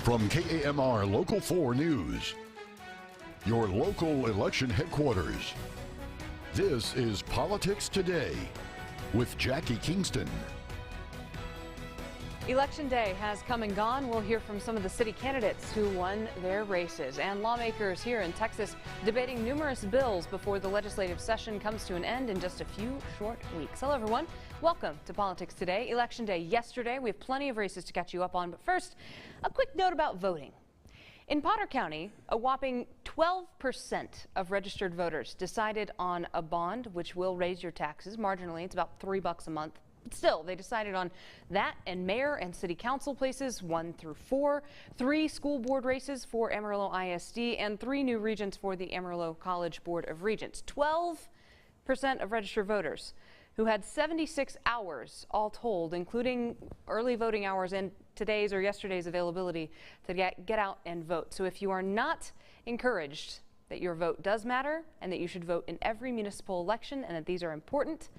From KAMR Local 4 News, your local election headquarters. This is Politics Today with Jackie Kingston. Election day has come and gone. We'll hear from some of the city candidates who won their races, and lawmakers here in Texas debating numerous bills before the legislative session comes to an end in just a few short weeks. Hello everyone, welcome to Politics Today. Election day yesterday. We have plenty of races to catch you up on, but first, a quick note about voting. In Potter County, a whopping 12% of registered voters decided on a bond which will raise your taxes marginally. It's about $3 a month. But still, they decided on that and mayor and city council places 1 through 4, 3 school board races for Amarillo ISD, and 3 new regents for the Amarillo College Board of Regents. 12% of registered voters who had 76 hours all told, including early voting hours and today's or yesterday's availability to get out and vote. So if you are not encouraged that your vote does matter and that you should vote in every municipal election and that these are important,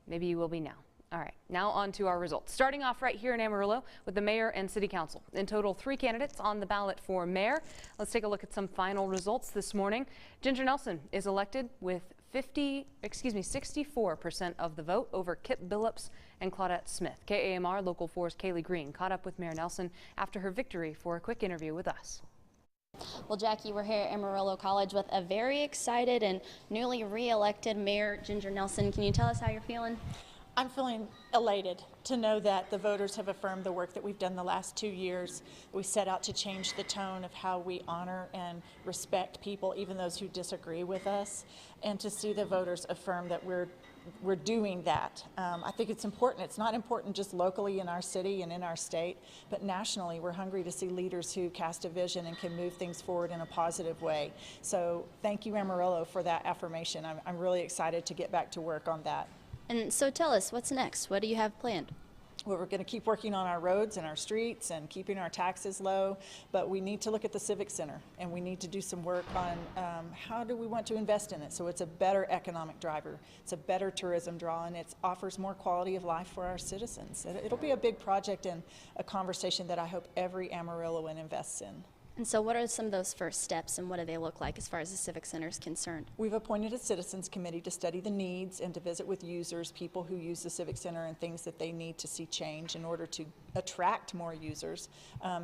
maybe you will be now. All right, now on to our results. Starting off right here in Amarillo with the mayor and city council. In total, 3 candidates on the ballot for mayor. Let's take a look at some final results this morning. Ginger Nelson is elected with 64% of the vote over Kip Billups and Claudette Smith. KAMR Local 4's Kaylee Green caught up with Mayor Nelson after her victory for a quick interview with us. Well, Jackie, we're here at Amarillo College with a very excited and newly re-elected Mayor Ginger Nelson. Can you tell us how you're feeling? I'm feeling elated to know that the voters have affirmed the work that we've done the last 2 years. We set out to change the tone of how we honor and respect people, even those who disagree with us, and to see the voters affirm that we're doing that. I think it's important. It's not important just locally in our city and in our state, but nationally. We're hungry to see leaders who cast a vision and can move things forward in a positive way. So thank you, Amarillo, for that affirmation. I'm really excited to get back to work on that. And so tell us, what's next? What do you have planned? Well, we're going to keep working on our roads and our streets and keeping our taxes low, but we need to look at the Civic Center and we need to do some work on how do we want to invest in it so it's a better economic driver, it's a better tourism draw, and it offers more quality of life for our citizens. It'll be a big project and a conversation that I hope every Amarilloan invests in. And so what are some of those first steps and what do they look like as far as the Civic Center is concerned? We've appointed a citizens committee to study the needs and to visit with users, people who use the Civic Center, and things that they need to see change in order to attract more users.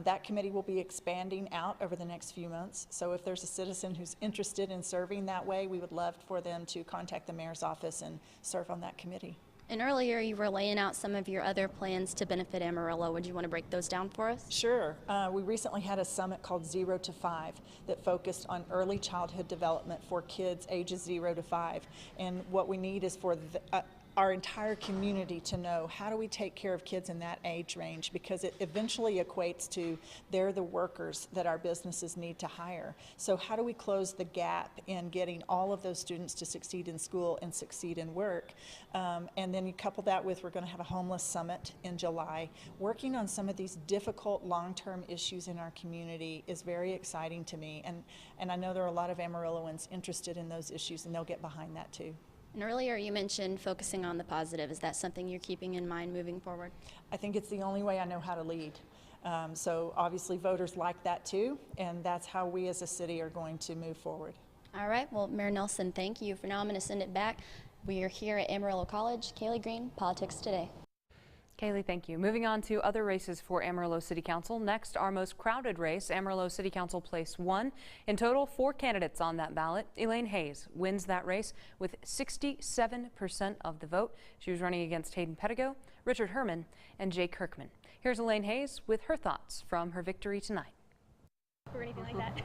That committee will be expanding out over the next few months. So if there's a citizen who's interested in serving that way, we would love for them to contact the mayor's office and serve on that committee. And earlier you were laying out some of your other plans to benefit Amarillo. Would you want to break those down for us? Sure. We recently had a summit called 0 to 5 that focused on early childhood development for kids ages 0 to 5. And what we need is for our entire community to know, how do we take care of kids in that age range, because it eventually equates to they're the workers that our businesses need to hire. So how do we close the gap in getting all of those students to succeed in school and succeed in work? And then you couple that with, we're going to have a homeless summit in July. Working on some of these difficult long-term issues in our community is very exciting to me, and I know there are a lot of Amarilloans interested in those issues, and they'll get behind that too. And earlier you mentioned focusing on the positive. Is that something you're keeping in mind moving forward? I think it's the only way I know how to lead. So obviously voters like that too, and that's how we as a city are going to move forward. All right, well, Mayor Nelson, thank you. For now, I'm going to send it back. We are here at Amarillo College. Kaylee Green, Politics Today. Kaylee, thank you. Moving on to other races for Amarillo City Council. Next, our most crowded race, Amarillo City Council Place 1. In total, 4 candidates on that ballot. Elaine Hayes wins that race with 67% of the vote. She was running against Hayden Pettigo, Richard Herman, and Jay Kirkman. Here's Elaine Hayes with her thoughts from her victory tonight. Or anything like that.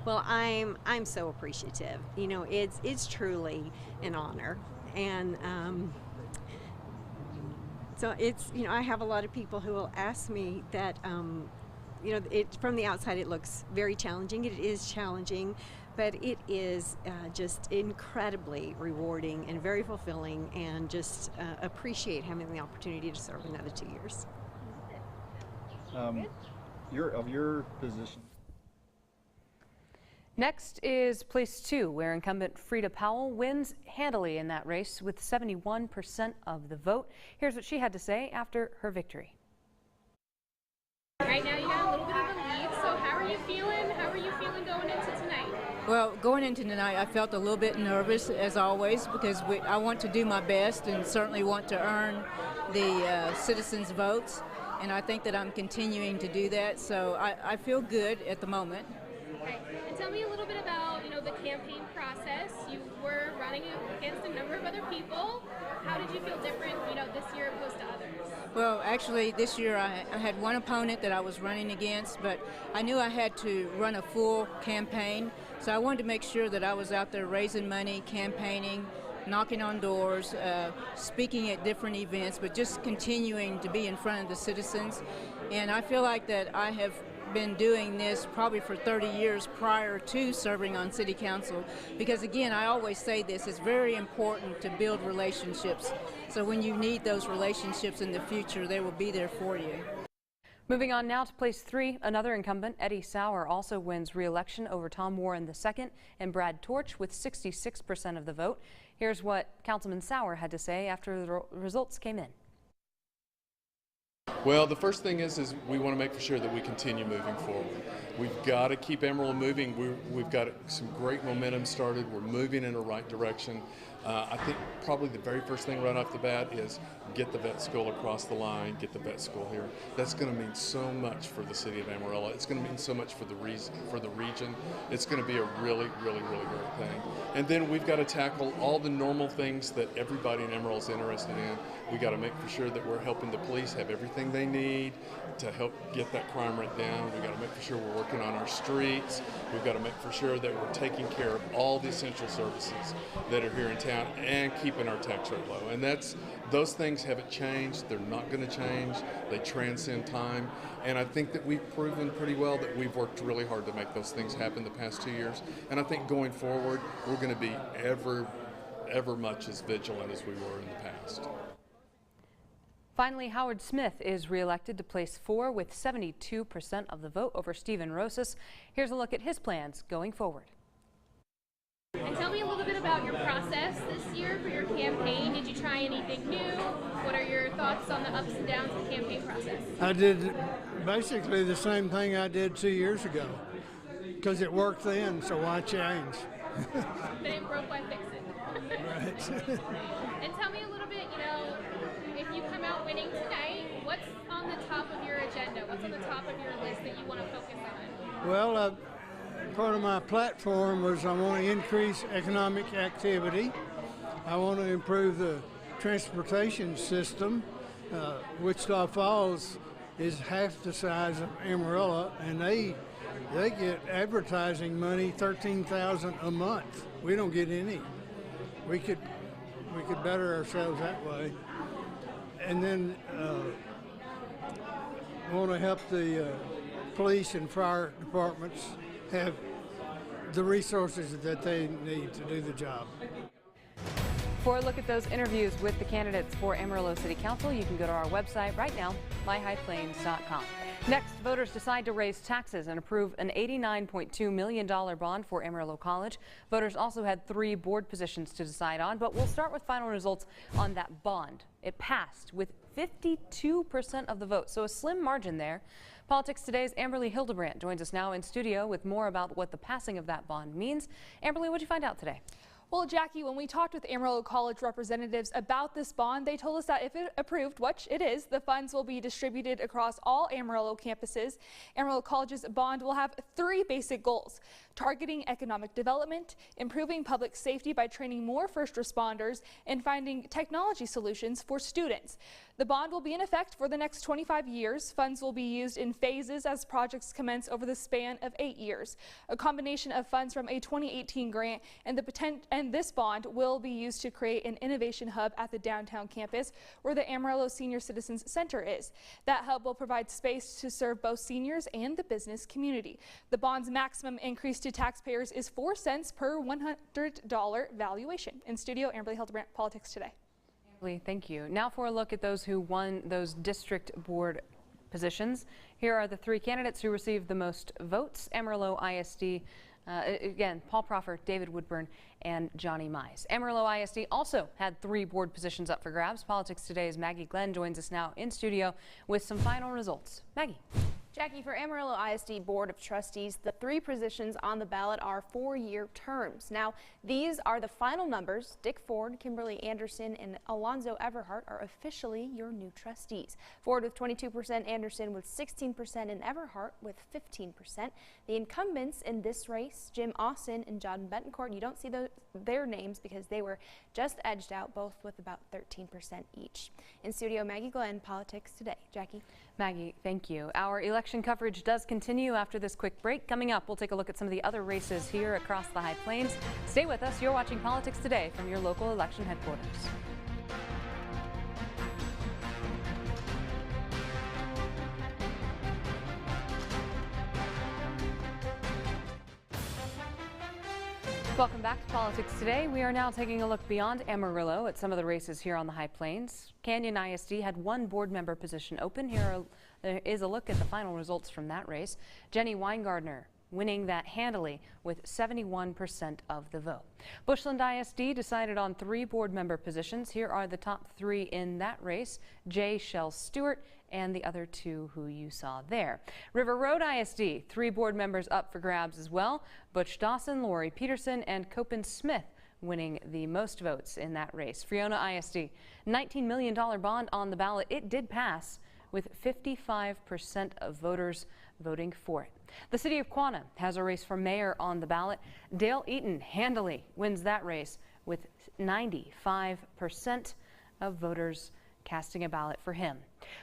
Well, I'm so appreciative. You know, it's truly an honor, and so it's, you know, I have a lot of people who will ask me that, you know, from the outside it looks very challenging. It is challenging, but it is just incredibly rewarding and very fulfilling, and just appreciate having the opportunity to serve another 2 years. Your position. Next is place 2, where incumbent Frida Powell wins handily in that race with 71% of the vote. Here's what she had to say after her victory. Right now you got a little bit are you feeling? How are you feeling going into tonight? Well, going into tonight, I felt a little bit nervous, as always, because I want to do my best and certainly want to earn the citizens' votes, and I think that I'm continuing to do that, so I feel good at the moment. Okay. And tell me a little bit about, the campaign process. You were running against a number of other people. How did you feel different, this year opposed to others? Well, actually, this year I had one opponent that I was running against, but I knew I had to run a full campaign, so I wanted to make sure that I was out there raising money, campaigning, knocking on doors, speaking at different events, but just continuing to be in front of the citizens. And I feel like that I have been doing this probably for 30 years prior to serving on city council, because again, I always say this, it's very important to build relationships, so when you need those relationships in the future, they will be there for you. Moving on now to place 3, another incumbent, Eddie Sauer, also wins re-election over Tom Warren II and Brad Torch with 66% of the vote. Here's what Councilman Sauer had to say after the results came in. Well, the first thing is we want to make sure that we continue moving forward. We've got to keep Amarillo moving. We've got some great momentum started. We're moving in the right direction. I think probably the very first thing right off the bat is get the vet school across the line, get the vet school here. That's going to mean so much for the city of Amarillo. It's going to mean so much for the region. It's going to be a really, really, really great thing. And then we've got to tackle all the normal things that everybody in Amarillo is interested in. We got to make for sure that we're helping the police have everything they need to help get that crime rate down. We got to make for sure we're working on our streets. We've got to make for sure that we're taking care of all the essential services that are here in town and keeping our tax rate low. And those things haven't changed. They're not going to change. They transcend time. And I think that we've proven pretty well that we've worked really hard to make those things happen the past 2 years. And I think going forward, we're going to be ever much as vigilant as we were in the past. Finally, Howard Smith is re-elected to place 4 with 72% of the vote over Stephen Rosas. Here's a look at his plans going forward. And tell me a little bit about your process this year for your campaign. Did you try anything new? What are your thoughts on the ups and downs of the campaign process? I did basically the same thing I did 2 years ago because it worked then, so why change? If it ain't broke, why fix it? Right. And tell me a little bit, if you come out winning tonight, what's on the top of your agenda? What's on the top of your list that you want to focus on? Well, part of my platform was I want to increase economic activity. I want to improve the transportation system. Wichita Falls is half the size of Amarillo, and they get advertising money, $13,000 a month. We don't get any. We could better ourselves that way. And then want to help the police and fire departments have the resources that they need to do the job. For a look at those interviews with the candidates for Amarillo City Council, you can go to our website right now, myhighplains.com. Next, voters decide to raise taxes and approve an $89.2 million bond for Amarillo College. Voters also had 3 board positions to decide on, but we'll start with final results on that bond. It passed with 52% of the vote, so a slim margin there. Politics Today's Amberly Hildebrandt joins us now in studio with more about what the passing of that bond means. Amberly, what did you find out today? Well, Jackie, when we talked with Amarillo College representatives about this bond, they told us that if it approved, which it is, the funds will be distributed across all Amarillo campuses. Amarillo College's bond will have 3 basic goals: targeting economic development, improving public safety by training more first responders, and finding technology solutions for students. The bond will be in effect for the next 25 years. Funds will be used in phases as projects commence over the span of 8 years. A combination of funds from a 2018 grant and this bond will be used to create an innovation hub at the downtown campus where the Amarillo Senior Citizens Center is. That hub will provide space to serve both seniors and the business community. The bond's maximum increase to taxpayers is 4 cents per $100 valuation. In studio, Amberly Hildebrandt, Politics Today. Thank you. Now for a look at those who won those district board positions. Here are the 3 candidates who received the most votes. Amarillo ISD, again, Paul Proffer, David Woodburn, and Johnny Mize. Amarillo ISD also had 3 board positions up for grabs. Politics Today's Maggie Glenn joins us now in studio with some final results. Maggie. Jackie, for Amarillo ISD Board of Trustees, the 3 positions on the ballot are 4-year terms. Now, these are the final numbers. Dick Ford, Kimberly Anderson, and Alonzo Everhart are officially your new trustees. Ford with 22%, Anderson with 16%, and Everhart with 15%. The incumbents in this race, Jim Austin and John Betancourt, you don't see their names because they were just edged out, both with about 13% each. In studio, Maggie Glenn, Politics Today. Jackie. Maggie, thank you. Our election coverage does continue after this quick break. Coming up, we'll take a look at some of the other races here across the High Plains. Stay with us. You're watching Politics Today from your local election headquarters. Welcome back to Politics Today. We are now taking a look beyond Amarillo at some of the races here on the High Plains. Canyon ISD had 1 board member position open. Here is a look at the final results from that race. Jenny Weingardner winning that handily with 71% of the vote. Bushland ISD decided on 3 board member positions. Here are the top 3 in that race: Jay Shell Stewart and the other 2 who you saw there. River Road ISD, 3 board members up for grabs as well. Butch Dawson, Lori Peterson, and Copen Smith winning the most votes in that race. Friona ISD, $19 million bond on the ballot. It did pass with 55% of voters voting for it. The city of Quanah has a race for mayor on the ballot. Dale Eaton handily wins that race with 95% of voters casting a ballot for him.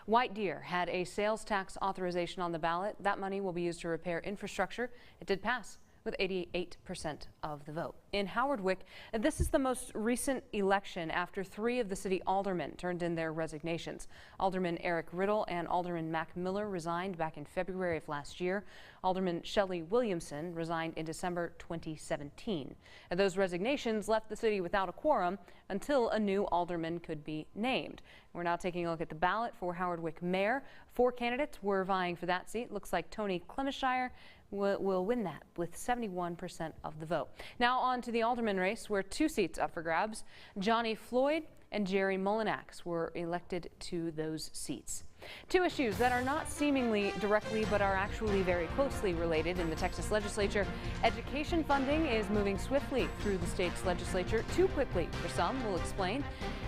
White Deer had a sales tax authorization on the ballot. That money will be used to repair infrastructure. It did pass with 88% of the vote. In Howard-Wick, this is the most recent election after 3 of the city aldermen turned in their resignations. Alderman Eric Riddle and Alderman Mac Miller resigned back in February of last year. Alderman Shelley Williamson resigned in December 2017. And those resignations left the city without a quorum until a new alderman could be named. We're now taking a look at the ballot for Howard-Wick mayor. 4 candidates were vying for that seat. Looks like Tony Clemishire will win that with 71% of the vote. Now on to the alderman race, where 2 seats up for grabs. Johnny Floyd and Jerry Mullinax were elected to those seats. 2 issues that are not seemingly directly but are actually very closely related in the Texas legislature. Education funding is moving swiftly through the state's legislature, too quickly for some, we'll explain.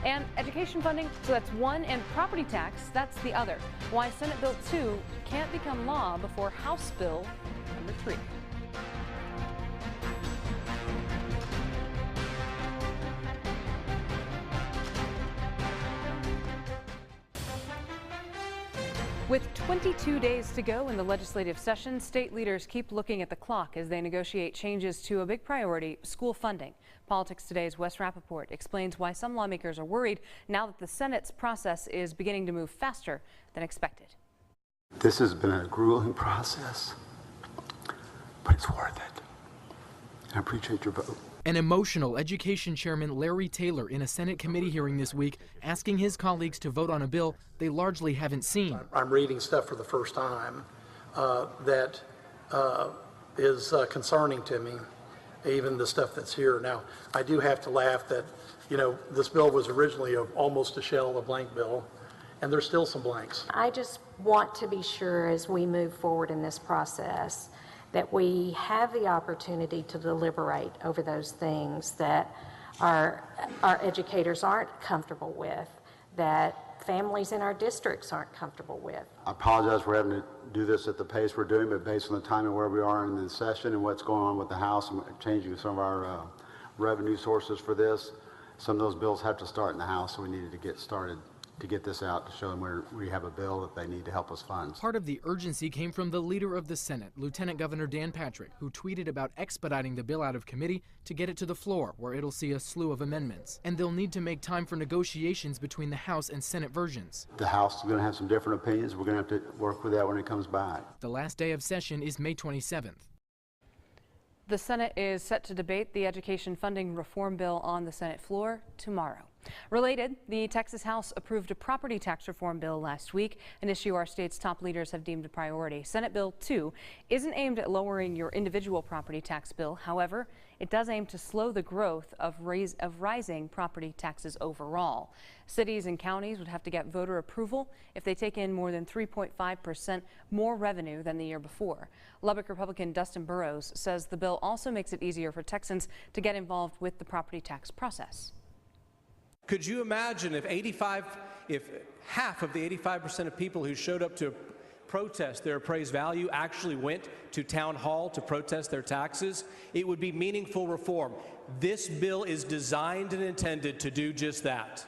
And education funding, so that's one, and property tax, that's the other. Why Senate Bill 2 can't become law before House Bill number 3. With 22 days to go in the legislative session, state leaders keep looking at the clock as they negotiate changes to a big priority, school funding. Politics Today's Wes Rappaport explains why some lawmakers are worried now that the Senate's process is beginning to move faster than expected. This has been a grueling process, but it's worth it. I appreciate your vote. An emotional education chairman Larry Taylor in a Senate committee hearing this week asking his colleagues to vote on a bill they largely haven't seen. I'm reading stuff for the first time that is concerning to me, even the stuff that's here. Now, I do have to laugh that, you know, this bill was originally almost a shell, a blank bill, and there's still some blanks. I just want to be sure as we move forward in this process that we have the opportunity to deliberate over those things that our educators aren't comfortable with, that families in our districts aren't comfortable with. I apologize for having to do this at the pace we're doing, but based on the time and where we are in the session and what's going on with the House and changing some of our revenue sources for this, some of those bills have to start in the House, so we needed to get started to get this out to show them where we have a bill that they need to help us fund. Part of the urgency came from the leader of the Senate, Lieutenant Governor Dan Patrick, who tweeted about expediting the bill out of committee to get it to the floor, where it'll see a slew of amendments. And they'll need to make time for negotiations between the House and Senate versions. The House is going to have some different opinions. We're going to have to work with that when it comes back. The last day of session is May 27th. The Senate is set to debate the education funding reform bill on the Senate floor tomorrow. Related, the Texas House approved a property tax reform bill last week, an issue our state's top leaders have deemed a priority. Senate Bill 2 isn't aimed at lowering your individual property tax bill. However, it does aim to slow the growth of rising property taxes overall. Cities and counties would have to get voter approval if they take in more than 3.5% more revenue than the year before. Lubbock Republican Dustin Burrows says the bill also makes it easier for Texans to get involved with the property tax process. Could you imagine if half of the 85% of people who showed up to protest their appraised value actually went to town hall to protest their taxes? It would be meaningful reform. This bill is designed and intended to do just that.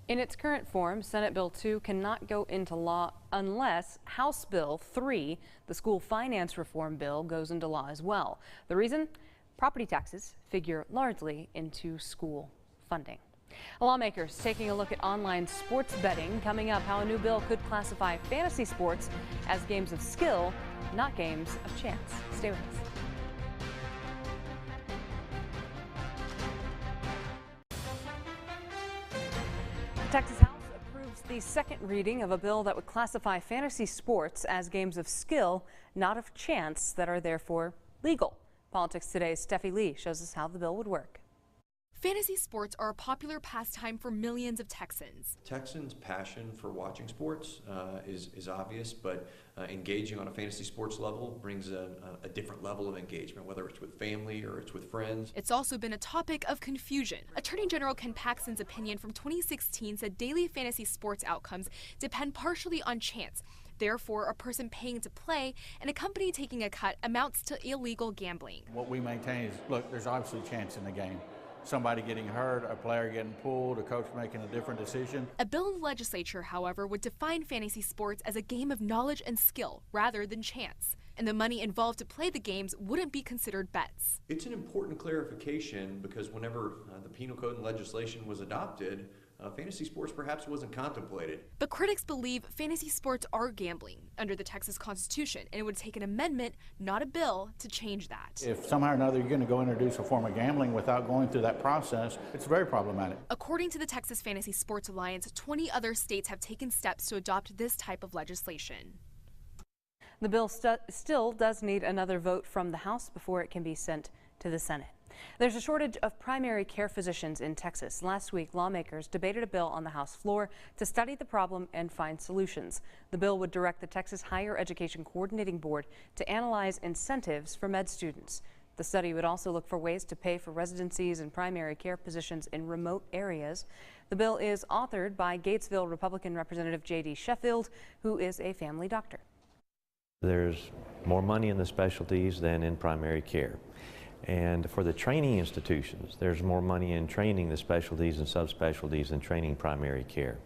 In its current form, Senate Bill 2 cannot go into law unless House Bill 3, the school finance reform bill, goes into law as well. The reason? Property taxes figure largely into school funding. Lawmakers taking a look at online sports betting. Coming up, how a new bill could classify fantasy sports as games of skill, not games of chance. Stay with us. The Texas House approves the second reading of a bill that would classify fantasy sports as games of skill, not of chance, that are therefore legal. Politics Today's Steffi Lee shows us how the bill would work. Fantasy sports are a popular pastime for millions of Texans. Texans' passion for watching sports is obvious, but engaging on a fantasy sports level brings a different level of engagement, whether it's with family or it's with friends. It's also been a topic of confusion. Attorney General Ken Paxton's opinion from 2016 said daily fantasy sports outcomes depend partially on chance. Therefore, a person paying to play and a company taking a cut amounts to illegal gambling. What we maintain is, look, there's obviously chance in the game. Somebody getting hurt, a player getting pulled, a coach making a different decision. A bill in the legislature, however, would define fantasy sports as a game of knowledge and skill rather than chance. And the money involved to play the games wouldn't be considered bets. It's an important clarification because whenever the penal code and legislation was adopted, fantasy sports perhaps wasn't contemplated. But critics believe fantasy sports are gambling under the Texas Constitution, and it would take an amendment, not a bill, to change that. If somehow or another you're going to go introduce a form of gambling without going through that process, it's very problematic. According to the Texas Fantasy Sports Alliance, 20 other states have taken steps to adopt this type of legislation. The bill still does need another vote from the House before it can be sent to the Senate. There's a shortage of primary care physicians in Texas. Last week, lawmakers debated a bill on the House floor to study the problem and find solutions. The bill would direct the Texas Higher Education Coordinating Board to analyze incentives for med students. The study would also look for ways to pay for residencies and primary care positions in remote areas. The bill is authored by Gatesville Republican Representative J.D. Sheffield, who is a family doctor. There's more money in the specialties than in primary care. And for the training institutions, there's more money in training the specialties and subspecialties than training primary care.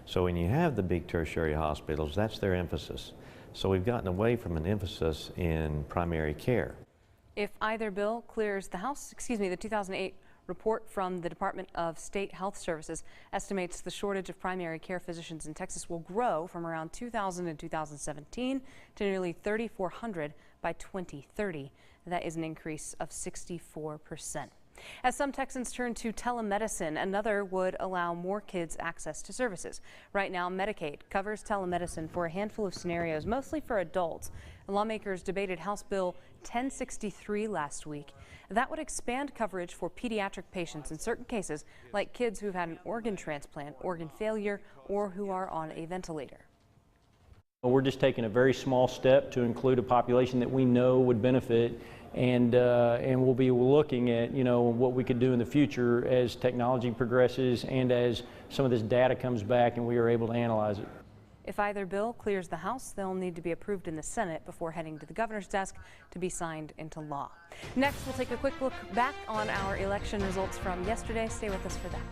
So when you have the big tertiary hospitals, that's their emphasis. So we've gotten away from an emphasis in primary care. If either bill clears the House, the 2008 report from the Department of State Health Services estimates the shortage of primary care physicians in Texas will grow from around 2,000 in 2017 to nearly 3,400 by 2030. That is an increase of 64%. As some Texans turn to telemedicine, another would allow more kids access to services. Right now, Medicaid covers telemedicine for a handful of scenarios, mostly for adults. Lawmakers debated House Bill 1063 last week. That would expand coverage for pediatric patients in certain cases, like kids who've had an organ transplant, organ failure, or who are on a ventilator. We're just taking a very small step to include a population that we know would benefit, and we'll be looking at, what we could do in the future as technology progresses and as some of this data comes back and we are able to analyze it. If either bill clears the House, they'll need to be approved in the Senate before heading to the governor's desk to be signed into law. Next, we'll take a quick look back on our election results from yesterday. Stay with us for that.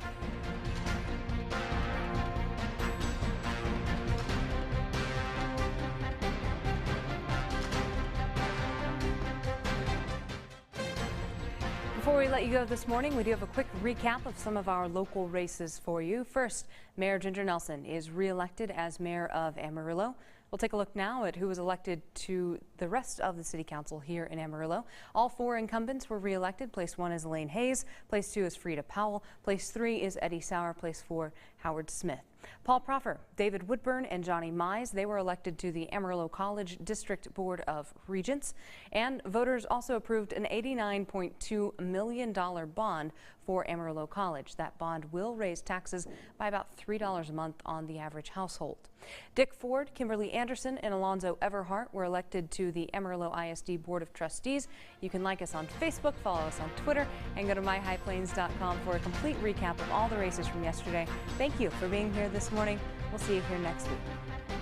Before we let you go this morning, we do have a quick recap of some of our local races for you. First, Mayor Ginger Nelson is re-elected as mayor of Amarillo. We'll take a look now at who was elected to the rest of the City Council here in Amarillo. All 4 incumbents were re-elected. Place 1 is Elaine Hayes. Place 2 is Frida Powell. Place 3 is Eddie Sauer. Place 4, Howard Smith. Paul Proffer, David Woodburn, and Johnny Mize, they were elected to the Amarillo College District Board of Regents. And voters also approved an $89.2 million bond for Amarillo College. That bond will raise taxes by about $3 a month on the average household. Dick Ford, Kimberly Anderson, and Alonzo Everhart were elected to the Amarillo ISD Board of Trustees. You can like us on Facebook, follow us on Twitter, and go to myhighplains.com for a complete recap of all the races from yesterday. Thank you for being here this morning. We'll see you here next week.